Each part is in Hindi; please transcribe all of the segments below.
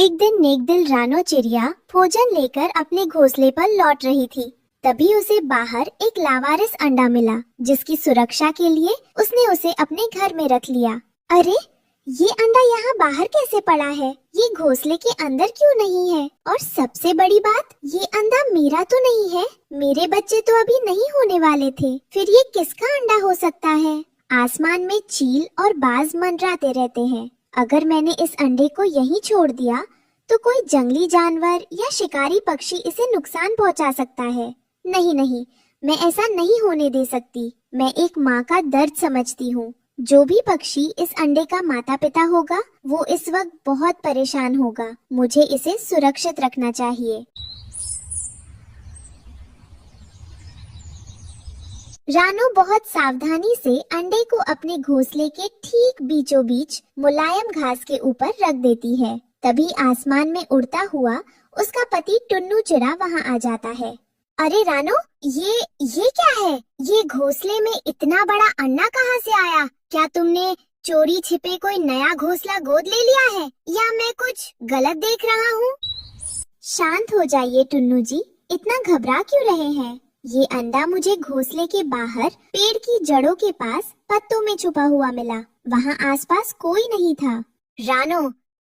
एक दिन नेकदिल रानो चिड़िया भोजन लेकर अपने घोंसले पर लौट रही थी। तभी उसे बाहर एक लावारिस अंडा मिला, जिसकी सुरक्षा के लिए उसने उसे अपने घर में रख लिया। अरे, ये अंडा यहाँ बाहर कैसे पड़ा है? ये घोंसले के अंदर क्यों नहीं है? और सबसे बड़ी बात, ये अंडा मेरा तो नहीं है। मेरे बच्चे तो अभी नहीं होने वाले थे। फिर ये किसका अंडा हो सकता है? आसमान में चील और बाज मंडराते रहते हैं। अगर मैंने इस अंडे को यहीं छोड़ दिया तो कोई जंगली जानवर या शिकारी पक्षी इसे नुकसान पहुंचा सकता है। नहीं नहीं, मैं ऐसा नहीं होने दे सकती। मैं एक माँ का दर्द समझती हूँ। जो भी पक्षी इस अंडे का माता पिता होगा, वो इस वक्त बहुत परेशान होगा। मुझे इसे सुरक्षित रखना चाहिए। रानो बहुत सावधानी से अंडे को अपने घोंसले के ठीक बीचों बीच मुलायम घास के ऊपर रख देती है। तभी आसमान में उड़ता हुआ उसका पति टुन्नू चिड़ा वहाँ आ जाता है। अरे रानो, ये क्या है? ये घोंसले में इतना बड़ा अंडा कहाँ से आया? क्या तुमने चोरी छिपे कोई नया घोंसला गोद ले लिया है, या मैं कुछ गलत देख रहा हूँ? शांत हो जाइए टुन्नू जी, इतना घबरा क्यों रहे हैं? ये अंडा मुझे घोंसले के बाहर पेड़ की जड़ों के पास पत्तों में छुपा हुआ मिला। वहाँ आसपास कोई नहीं था। रानो,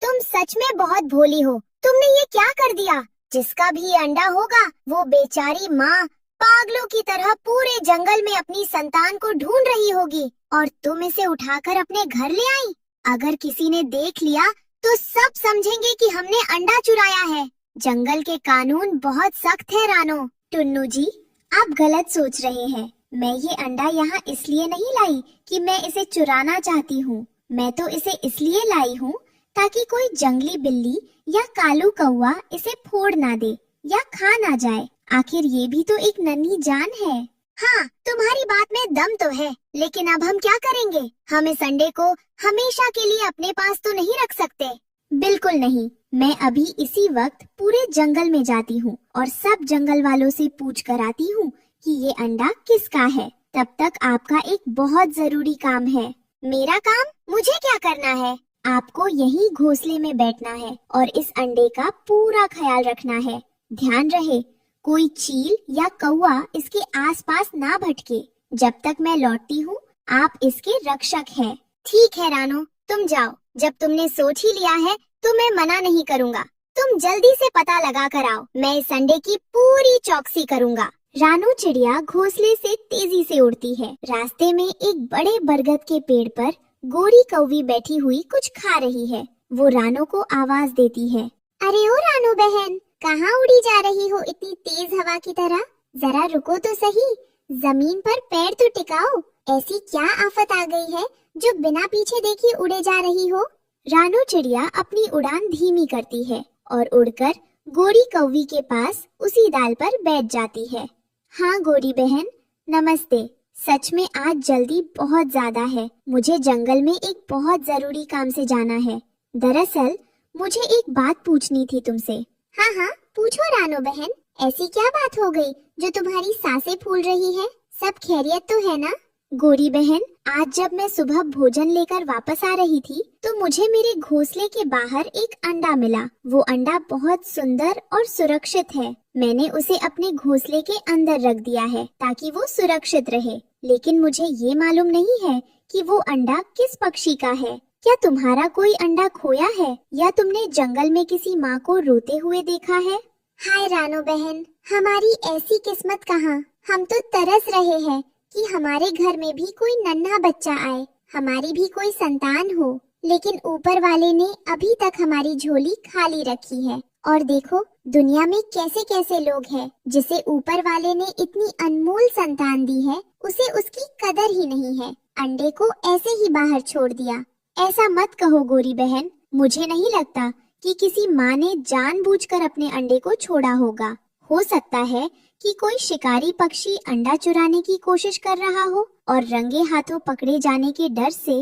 तुम सच में बहुत भोली हो। तुमने ये क्या कर दिया? जिसका भी अंडा होगा, वो बेचारी माँ पागलों की तरह पूरे जंगल में अपनी संतान को ढूंढ रही होगी, और तुम इसे उठाकर अपने घर ले आई। अगर किसी ने देख लिया तो सब समझेंगे कि हमने अंडा चुराया है। जंगल के कानून बहुत सख्त है रानो। टुन्नू जी, आप गलत सोच रहे हैं। मैं ये अंडा यहाँ इसलिए नहीं लाई कि मैं इसे चुराना चाहती हूँ। मैं तो इसे इसलिए लाई हूँ ताकि कोई जंगली बिल्ली या कालू कौवा इसे फोड़ ना दे या खा ना जाए। आखिर ये भी तो एक नन्ही जान है। हाँ, तुम्हारी बात में दम तो है, लेकिन अब हम क्या करेंगे? हम इस अंडे को हमेशा के लिए अपने पास तो नहीं रख सकते। बिल्कुल नहीं। मैं अभी इसी वक्त पूरे जंगल में जाती हूँ और सब जंगल वालों से पूछ कर आती हूँ कि ये अंडा किसका है। तब तक आपका एक बहुत जरूरी काम है। मेरा काम? मुझे क्या करना है? आपको यही घोंसले में बैठना है और इस अंडे का पूरा ख्याल रखना है। ध्यान रहे, कोई चील या कौवा इसके आसपास ना भटके। जब तक मैं लौटती हूँ, आप इसके रक्षक हैं। ठीक है रानो, तुम जाओ। जब तुमने सोच ही लिया है तो मैं मना नहीं करूँगा। तुम जल्दी से पता लगा कर आओ। मैं इस अंडे की पूरी चौकसी करूँगा। रानो चिड़िया घोंसले से तेजी से उड़ती है। रास्ते में एक बड़े बरगद के पेड़ पर गोरी कौवी बैठी हुई कुछ खा रही है। वो रानो को आवाज देती है। अरे ओ रानो बहन, कहाँ उड़ी जा रही हो इतनी तेज हवा की तरह? जरा रुको तो सही, जमीन पर पैर तो टिकाओ। ऐसी क्या आफत आ गई है जो बिना पीछे देखे उड़े जा रही हो? रानो चिड़िया अपनी उड़ान धीमी करती है और उड़कर गोरी कौवी के पास उसी डाल पर बैठ जाती है। हाँ गोरी बहन, नमस्ते। सच में आज जल्दी बहुत ज्यादा है। मुझे जंगल में एक बहुत जरूरी काम से जाना है। दरअसल मुझे एक बात पूछनी थी तुमसे। हाँ हाँ, पूछो रानो बहन। ऐसी क्या बात हो गई जो तुम्हारी सांसें फूल रही है? सब खैरियत तो है ना? गोरी बहन, आज जब मैं सुबह भोजन लेकर वापस आ रही थी तो मुझे मेरे घोंसले के बाहर एक अंडा मिला। वो अंडा बहुत सुंदर और सुरक्षित है। मैंने उसे अपने घोंसले के अंदर रख दिया है ताकि वो सुरक्षित रहे। लेकिन मुझे ये मालूम नहीं है कि वो अंडा किस पक्षी का है। क्या तुम्हारा कोई अंडा खोया है या तुमने जंगल में किसी माँ को रोते हुए देखा है? हाय रानो बहन, हमारी ऐसी किस्मत कहाँ। हम तो तरस रहे हैं कि हमारे घर में भी कोई नन्हा बच्चा आए, हमारी भी कोई संतान हो। लेकिन ऊपर वाले ने अभी तक हमारी झोली खाली रखी है। और देखो, दुनिया में कैसे कैसे लोग हैं जिसे ऊपर वाले ने इतनी अनमोल संतान दी है, उसे उसकी कदर ही नहीं है। अंडे को ऐसे ही बाहर छोड़ दिया। ऐसा मत कहो गोरी बहन। मुझे नहीं लगता कि किसी माँ ने जानबूझकर अपने अंडे को छोड़ा होगा। हो सकता है कि कोई शिकारी पक्षी अंडा चुराने की कोशिश कर रहा हो और रंगे हाथों पकड़े जाने के डर से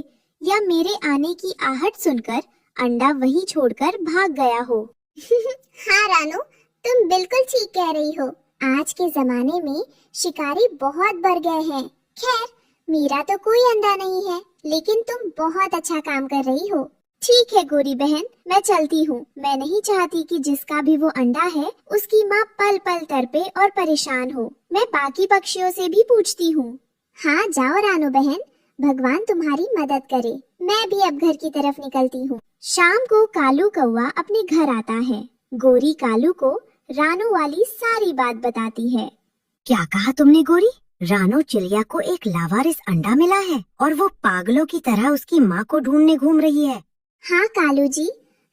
या मेरे आने की आहट सुनकर अंडा वहीं छोड़कर भाग गया हो। हाँ रानो, तुम बिल्कुल ठीक कह रही हो। आज के जमाने में शिकारी बहुत बढ़ गए हैं। खैर, मेरा तो कोई अंडा नहीं है, लेकिन तुम बहुत अच्छा काम कर रही हो। ठीक है गोरी बहन, मैं चलती हूँ। मैं नहीं चाहती कि जिसका भी वो अंडा है उसकी माँ पल पल तड़पे और परेशान हो। मैं बाकी पक्षियों से भी पूछती हूँ। हाँ जाओ रानू बहन, भगवान तुम्हारी मदद करे। मैं भी अब घर की तरफ निकलती हूँ। शाम को कालू कौवा अपने घर आता है। गोरी कालू को रानू वाली सारी बात बताती है। क्या कहा तुमने गोरी? रानू चिड़िया को एक लावारिस अंडा मिला है और वो पागलों की तरह उसकी माँ को ढूंढने घूम रही है। हाँ कालू जी,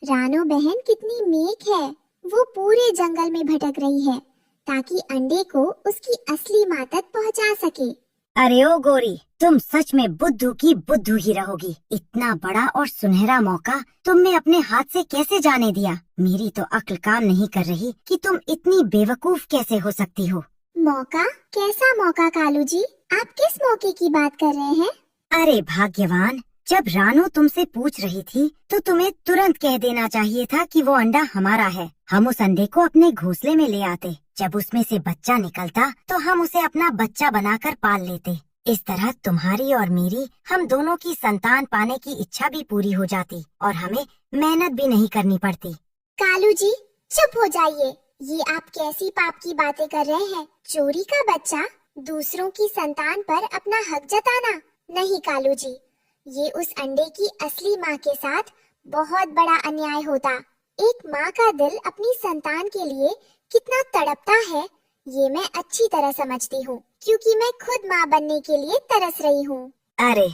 रानू बहन कितनी नेक है। वो पूरे जंगल में भटक रही है ताकि अंडे को उसकी असली माँ तक पहुँचा सके। अरे ओ गोरी, तुम सच में बुद्धू की बुद्धू ही रहोगी। इतना बड़ा और सुनहरा मौका तुमने अपने हाथ से कैसे जाने दिया? मेरी तो अक्ल काम नहीं कर रही कि तुम इतनी बेवकूफ कैसे हो सकती हो। मौका? कैसा मौका कालू जी? आप किस मौके की बात कर रहे हैं? अरे भाग्यवान, जब रानू तुमसे पूछ रही थी तो तुम्हें तुरंत कह देना चाहिए था कि वो अंडा हमारा है। हम उस अंडे को अपने घोंसले में ले आते। जब उसमें से बच्चा निकलता तो हम उसे अपना बच्चा बनाकर पाल लेते। इस तरह तुम्हारी और मेरी, हम दोनों की संतान पाने की इच्छा भी पूरी हो जाती और हमें मेहनत भी नहीं करनी पड़ती। कालू जी चुप हो जाइए। ये आप कैसी पाप की बातें कर रहे हैं? चोरी का बच्चा, दूसरों की संतान पर अपना हक जताना? नहीं कालू जी, ये उस अंडे की असली माँ के साथ बहुत बड़ा अन्याय होता। एक माँ का दिल अपनी संतान के लिए कितना तड़पता है ये मैं अच्छी तरह समझती हूँ, क्योंकि मैं खुद माँ बनने के लिए तरस रही हूँ। अरे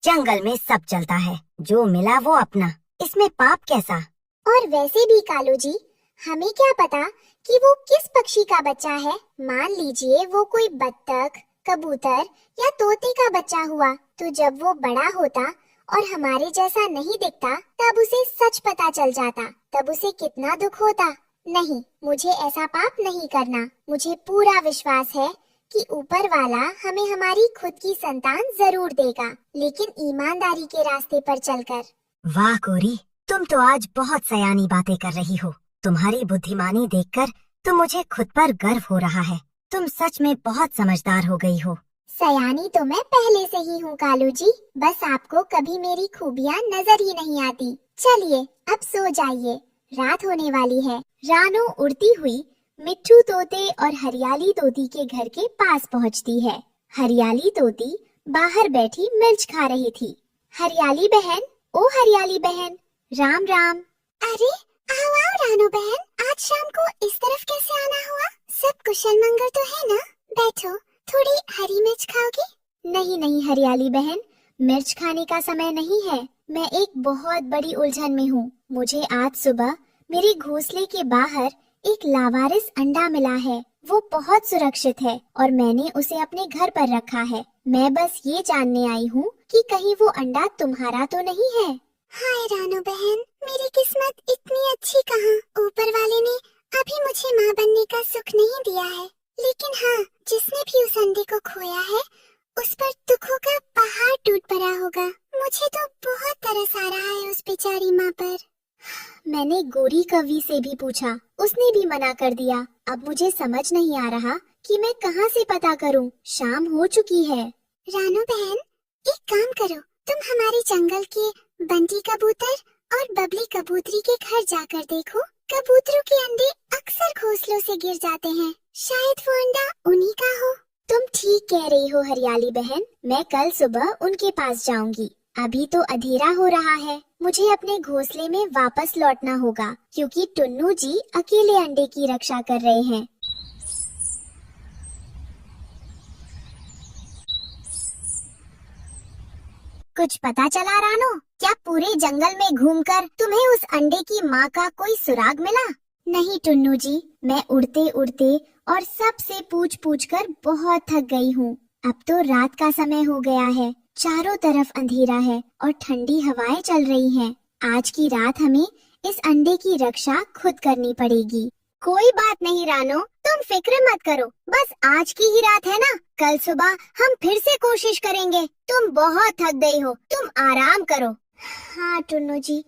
जंगल में सब चलता है, जो मिला वो अपना, इसमें पाप कैसा? और वैसे भी कालू जी, हमें क्या पता कि वो किस पक्षी का बच्चा है। मान लीजिए वो कोई बत्तख, कबूतर या तोते का बच्चा हुआ, तो जब वो बड़ा होता और हमारे जैसा नहीं दिखता तब उसे सच पता चल जाता, तब उसे कितना दुख होता। नहीं, मुझे ऐसा पाप नहीं करना। मुझे पूरा विश्वास है कि ऊपर वाला हमें हमारी खुद की संतान जरूर देगा, लेकिन ईमानदारी के रास्ते पर चलकर। वाह गोरी, तुम तो आज बहुत सयानी बातें कर रही हो। तुम्हारी बुद्धिमानी देखकर तो मुझे खुद पर गर्व हो रहा है। तुम सच में बहुत समझदार हो गई हो। सयानी तो मैं पहले से ही हूँ कालू जी, बस आपको कभी मेरी खूबियाँ नजर ही नहीं आती। चलिए अब सो जाइए, रात होने वाली है। रानू उड़ती हुई मिट्ठू तोते और हरियाली तोती के घर के पास पहुँचती है। हरियाली तोती बाहर बैठी मिर्च खा रही थी। हरियाली बहन, ओ हरियाली बहन, राम राम। अरे आओ आओ रानू बहन, आज शाम को इस तरफ कैसे आना हुआ? सब कुशल मंगल तो है ना? बैठो, थोड़ी हरी मिर्च खाओगी? नहीं नहीं हरियाली बहन, मिर्च खाने का समय नहीं है। मैं एक बहुत बड़ी उलझन में हूँ। मुझे आज सुबह मेरे घोंसले के बाहर एक लावारिस अंडा मिला है। वो बहुत सुरक्षित है और मैंने उसे अपने घर पर रखा है। मैं बस ये जानने आई हूँ कि कहीं वो अंडा तुम्हारा तो नहीं है। हाय रानू बहन, मेरी किस्मत इतनी अच्छी कहाँ। ऊपर वाले ने अभी मुझे माँ बनने का सुख नहीं दिया है, लेकिन हाँ, जिसने भी उस अंडे को खोया है उस पर दुखों का पहाड़ टूट पड़ा होगा। मुझे तो बहुत तरस आ रहा है उस बेचारी माँ पर। मैंने गोरी कवि से भी पूछा, उसने भी मना कर दिया। अब मुझे समझ नहीं आ रहा कि मैं कहाँ से पता करूं। शाम हो चुकी है। रानू बहन, एक काम करो, तुम हमारे जंगल के बंटी कबूतर और बबली कबूतरी के घर जाकर देखो। कबूतरों के अंडे अक्सर घोंसलों से गिर जाते हैं, शायद वो अंडा उन्हीं का हो। तुम ठीक कह रही हो हरियाली बहन, मैं कल सुबह उनके पास जाऊंगी। अभी तो अंधेरा हो रहा है, मुझे अपने घोंसले में वापस लौटना होगा, क्योंकि टुन्नू जी अकेले अंडे की रक्षा कर रहे हैं। कुछ पता चला रानो? क्या पूरे जंगल में घूमकर तुम्हें उस अंडे की माँ का कोई सुराग मिला? नहीं टुन्नू जी, मैं उड़ते उड़ते और सबसे पूछ पूछ कर बहुत थक गई हूँ। अब तो रात का समय हो गया है, चारों तरफ अंधेरा है और ठंडी हवाएं चल रही हैं। आज की रात हमें इस अंडे की रक्षा खुद करनी पड़ेगी। कोई बात नहीं रानो, तुम फिक्र मत करो, बस आज की ही रात है ना, कल सुबह हम फिर से कोशिश करेंगे। तुम बहुत थक गई हो, तुम आराम करो। हाँ टुन्नू जी,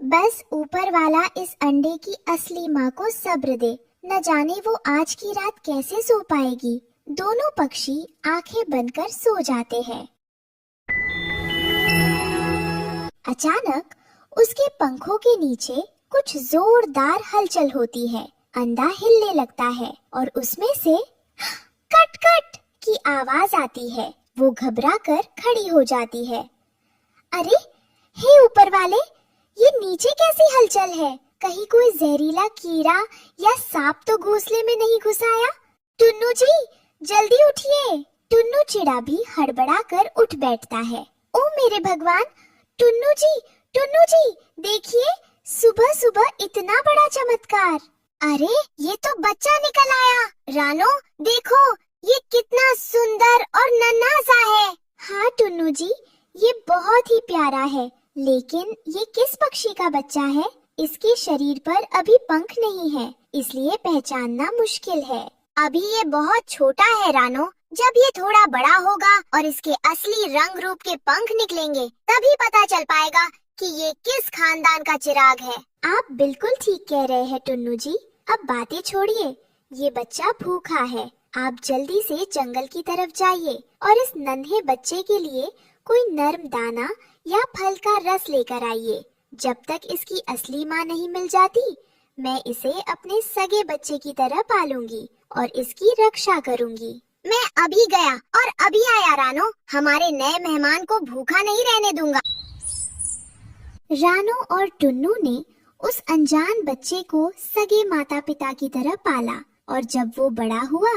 बस ऊपर वाला इस अंडे की असली माँ को सब्र दे। न जाने वो आज की रात कैसे सो पाएगी। दोनों पक्षी आंखें बंद कर सो जाते हैं। अचानक उसके पंखों के नीचे कुछ जोरदार हलचल होती है। अंडा हिलने लगता है और उसमें से कट कट की आवाज आती है। वो घबरा कर खड़ी हो जाती है। अरे, हे ऊपर वाले, ये नीचे कैसी हलचल है? कहीं कोई जहरीला कीड़ा या सांप तो घोंसले में नहीं घुस आया? टुन्नू जी, जल्दी उठिए। टुन्नू चिड़ा भी हड़बड़ा कर उठ बैठता है। ओ मेरे भगवान, टुन्नू जी, देखिए, सुबह सुबह इतना बड़ा चमत्कार। अरे, ये तो बच्चा निकल आया। रानो, देखो, ये कितना सुंदर और नन्हा सा है। हाँ टुन्नू जी, ये बहुत ही प्यारा है, लेकिन ये किस पक्षी का बच्चा है? इसके शरीर पर अभी पंख नहीं है, इसलिए पहचानना मुश्किल है। अभी ये बहुत छोटा है रानो। जब ये थोड़ा बड़ा होगा और इसके असली रंग रूप के पंख निकलेंगे, तभी पता चल पाएगा कि ये किस खानदान का चिराग है। आप बिल्कुल ठीक कह रहे हैं टुन्नू जी। अब बातें छोड़िए, ये बच्चा भूखा है। आप जल्दी से जंगल की तरफ जाइए और इस नन्हे बच्चे के लिए कोई नरम दाना या फल का रस लेकर आइए। जब तक इसकी असली माँ नहीं मिल जाती, मैं इसे अपने सगे बच्चे की तरह पालूंगी और इसकी रक्षा करूंगी। मैं अभी गया और अभी आया रानो। हमारे नए मेहमान को भूखा नहीं रहने दूंगा। रानो और टुन्नू ने उस अनजान बच्चे को सगे माता पिता की तरह पाला और जब वो बड़ा हुआ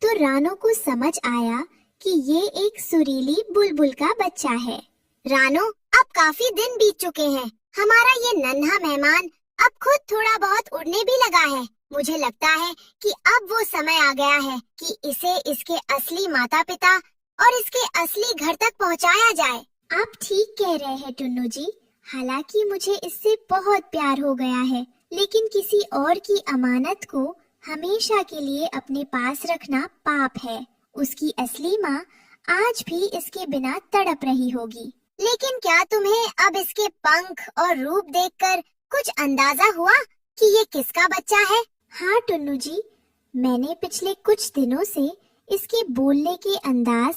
तो रानो को समझ आया कि ये एक सुरीली बुलबुल का बच्चा है। रानो, अब काफी दिन बीत चुके हैं। हमारा ये नन्हा मेहमान अब खुद थोड़ा बहुत उड़ने भी लगा है। मुझे लगता है कि अब वो समय आ गया है कि इसे इसके असली माता पिता और इसके असली घर तक पहुंचाया जाए। आप ठीक कह रहे हैं टुन्नू जी। हालांकि मुझे इससे बहुत प्यार हो गया है, लेकिन किसी और की अमानत को हमेशा के लिए अपने पास रखना पाप है। उसकी असली माँ आज भी इसके बिना तड़प रही होगी। लेकिन क्या तुम्हें अब इसके पंख और रूप देखकर कुछ अंदाजा हुआ कि ये किसका बच्चा है? हाँ टुन्नू जी, मैंने पिछले कुछ दिनों से इसके बोलने के अंदाज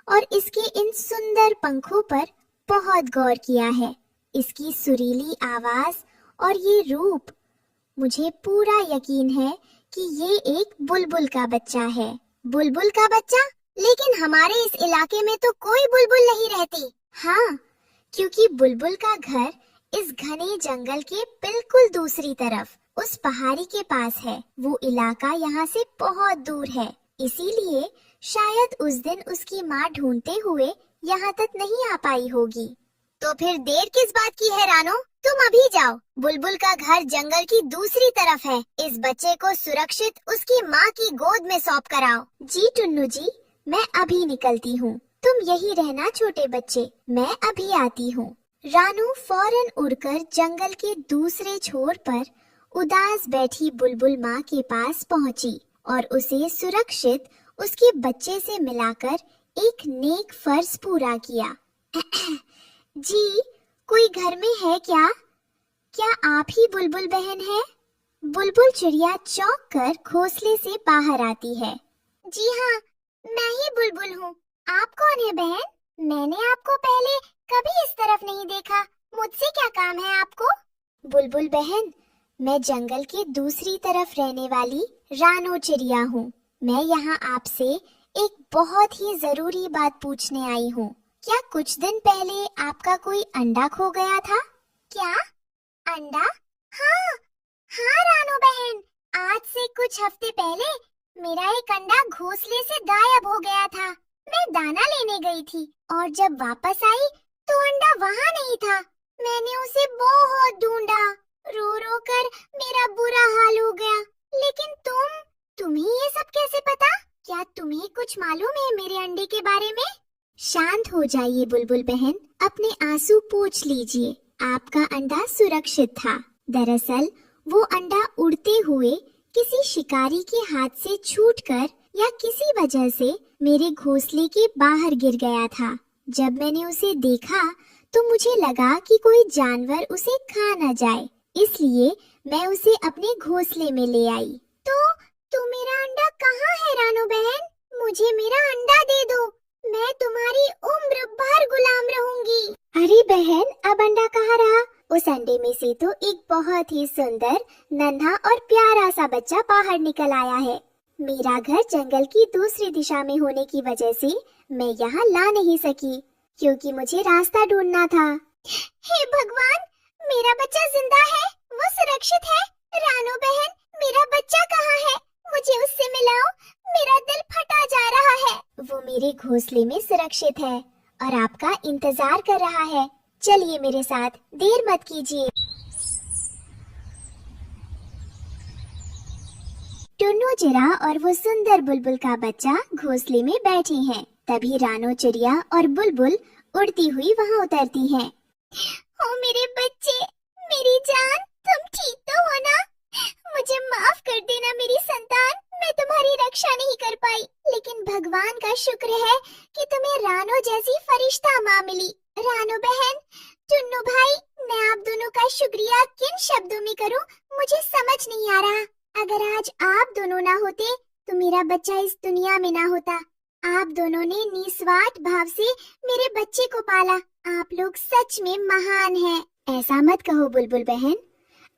और इसके इन सुंदर पंखों पर बहुत गौर किया है। इसकी सुरीली आवाज और ये रूप, मुझे पूरा यकीन है कि ये एक बुलबुल का बच्चा है। बुलबुल का बच्चा? लेकिन हमारे इस इलाके में तो कोई बुलबुल नहीं रहती। हाँ, क्योंकि बुलबुल का घर इस घने जंगल के बिल्कुल दूसरी तरफ उस पहाड़ी के पास है। वो इलाका यहाँ से बहुत दूर है, इसीलिए शायद उस दिन उसकी माँ ढूंढते हुए यहाँ तक नहीं आ पाई होगी। तो फिर देर किस बात की है रानो? तुम अभी जाओ। बुलबुल का घर जंगल की दूसरी तरफ है। इस बच्चे को सुरक्षित उसकी माँ की गोद में सौंप कर आओ। जी टुन्नू जी, मैं अभी निकलती हूँ। तुम यही रहना छोटे बच्चे, मैं अभी आती हूँ। रानू फौरन उड़कर जंगल के दूसरे छोर पर उदास बैठी बुलबुल माँ के पास पहुँची और उसे सुरक्षित उसके बच्चे से मिलाकर एक नेक फर्ज पूरा किया। जी, कोई घर में है क्या? क्या आप ही बुलबुल बहन है? बुलबुल चिड़िया चौंक कर घोंसले से बाहर आती है। जी हाँ, मैं ही बुलबुल हूँ। आप कौन है बहन? मैंने आपको पहले कभी इस तरफ नहीं देखा। मुझसे क्या काम है आपको? बुलबुल बहन, मैं जंगल के दूसरी तरफ रहने वाली रानो चिड़िया हूँ। मैं यहाँ आपसे एक बहुत ही जरूरी बात पूछने आई हूँ। क्या कुछ दिन पहले आपका कोई अंडा खो गया था? क्या अंडा? हाँ, हाँ रानो बहन, आज से कुछ हफ्ते पहले मेरा एक अंडा घोंसले से गायब हो गया था। मैं दाना लेने गई थी और जब वापस आई तो अंडा वहाँ नहीं था। मैंने उसे बहुत ढूंढा, रो रो कर मेरा बुरा हाल हो गया। लेकिन तुम्हें ये सब कैसे पता? क्या तुम्हें कुछ मालूम है मेरे अंडे के बारे में? शांत हो जाइए बुलबुल बहन, अपने आंसू पोंछ लीजिए। आपका अंडा सुरक्षित था। दरअसल वो अंडा उड़ते हुए किसी शिकारी के हाथ से छूटकर या किसी वजह से मेरे घोंसले के बाहर गिर गया था। जब मैंने उसे देखा तो मुझे लगा कि कोई जानवर उसे खा न जाए, इसलिए मैं उसे अपने घोंसले में ले आई। तो मेरा अंडा कहाँ है रानो बहन? मुझे मेरा अंडा दे दो, मैं तुम्हारी उम्र भर गुलाम रहूंगी। अरे बहन, अब अंडा कहाँ रहा? उस अंडे में से तो एक बहुत ही सुंदर, नन्हा और प्यारा सा बच्चा बाहर निकल आया है। मेरा घर जंगल की दूसरी दिशा में होने की वजह से मैं यहाँ ला नहीं सकी, क्योंकि मुझे रास्ता ढूंढना था। हे भगवान, मेरा बच्चा जिंदा है, वो सुरक्षित है। रानू बहन, मेरा बच्चा कहाँ है? मुझे उससे मिलाओ, मेरा दिल फटा जा रहा है। वो मेरे घोंसले में सुरक्षित है और आपका इंतजार कर रहा है। चलिए मेरे साथ, देर मत कीजिए। टुन्नू चिड़ा और वो सुंदर बुलबुल का बच्चा घोंसले में बैठे हैं। तभी रानो चिड़िया और बुलबुल उड़ती हुई वहाँ उतरती हैं। ओ मेरे बच्चे, मेरी जान, तुम ठीक तो हो ना? मुझे माफ कर देना मेरी संतान, मैं तुम्हारी रक्षा नहीं कर पाई, लेकिन भगवान का शुक्र है कि तुम्हें रानो जैसी फरिश्ता माँ मिली। रानो बहन, टुन्नू भाई, मैं आप दोनों का शुक्रिया किन शब्दों में करूं, मुझे समझ नहीं आ रहा। अगर आज आप दोनों ना होते तो मेरा बच्चा इस दुनिया में ना होता। आप दोनों ने निस्वार्थ भाव से मेरे बच्चे को पाला। आप लोग सच में महान हैं। ऐसा मत कहो बुलबुल बहन,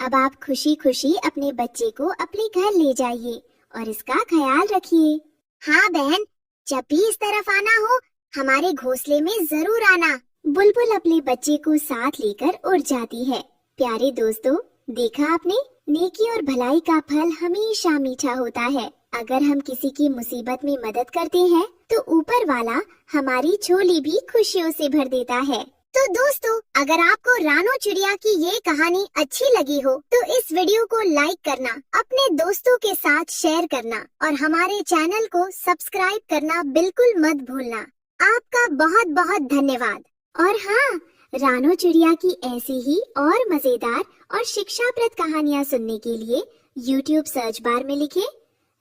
अब आप खुशी खुशी अपने बच्चे को अपने घर ले जाइए और इसका ख्याल रखिए। हाँ बहन, जब भी इस तरफ आना हो हमारे घोंसले में जरूर आना। बुलबुल अपने बच्चे को साथ लेकर उड़ जाती है। प्यारे दोस्तों, देखा आपने, नेकी और भलाई का फल हमेशा मीठा होता है। अगर हम किसी की मुसीबत में मदद करते हैं तो ऊपर वाला हमारी झोली भी खुशियों से भर देता है। तो दोस्तों, अगर आपको रानो चिड़िया की ये कहानी अच्छी लगी हो तो इस वीडियो को लाइक करना, अपने दोस्तों के साथ शेयर करना और हमारे चैनल को सब्सक्राइब करना बिल्कुल मत भूलना। आपका बहुत बहुत धन्यवाद। और हाँ, रानो चिड़िया की ऐसी ही और मजेदार और शिक्षाप्रद कहानियाँ सुनने के लिए YouTube सर्च बार में लिखें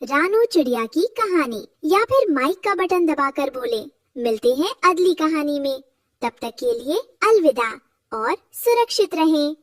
रानो चिड़िया की कहानी या फिर माइक का बटन दबाकर बोलें। मिलते हैं अगली कहानी में, तब तक के लिए अलविदा और सुरक्षित रहें।